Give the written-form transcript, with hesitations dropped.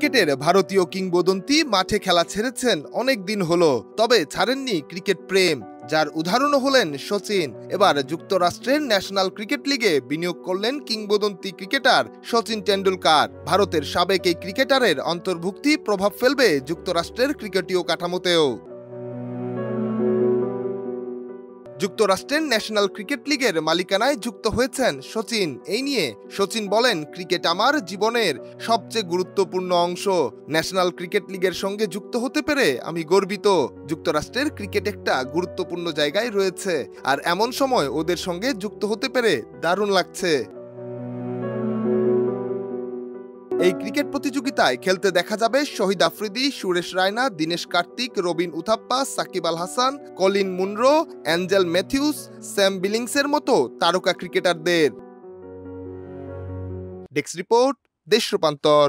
ক্রিকেটের ভারতীয় কিংবদন্তি মাঠে খেলা ছেড়েছেন অনেক দিন হলো, তবে ছাড়েননি ক্রিকেট প্রেম, যার উদাহরণও হলেন সচিন। এবার যুক্তরাষ্ট্রের ন্যাশনাল ক্রিকেট লিগে বিনিয়োগ করলেন কিংবদন্তি ক্রিকেটার সচিন টেন্ডুলকার। ভারতের সাবেক এই ক্রিকেটারের অন্তর্ভুক্তি প্রভাব ফেলবে যুক্তরাষ্ট্রের ক্রিকেটীয় কাঠামোতেও। যুক্তরাষ্ট্রের ন্যাশনাল ক্রিকেট লিগের মালিকানায় যুক্ত হয়েছেন সচিন। এই নিয়ে সচিন বলেন, ক্রিকেট আমার জীবনের সবচেয়ে গুরুত্বপূর্ণ অংশ। ন্যাশনাল ক্রিকেট লিগের সঙ্গে যুক্ত হতে পেরে আমি গর্বিত। যুক্তরাষ্ট্রের ক্রিকেট একটা গুরুত্বপূর্ণ জায়গায় রয়েছে, আর এমন সময় ওদের সঙ্গে যুক্ত হতে পেরে দারুণ লাগছে। এই ক্রিকেট প্রতিযোগিতায় খেলতে দেখা যাবে Shahid Afridi, Suresh Raina, Dinesh Karthik, Robin Uthappa, Shakib Al Hasan, Colin Munro, Angelo Mathews, Sam বিলিংসের মতো তারকা ক্রিকেটারদের। ডেস্ক রিপোর্ট, দেশ রূপান্তর।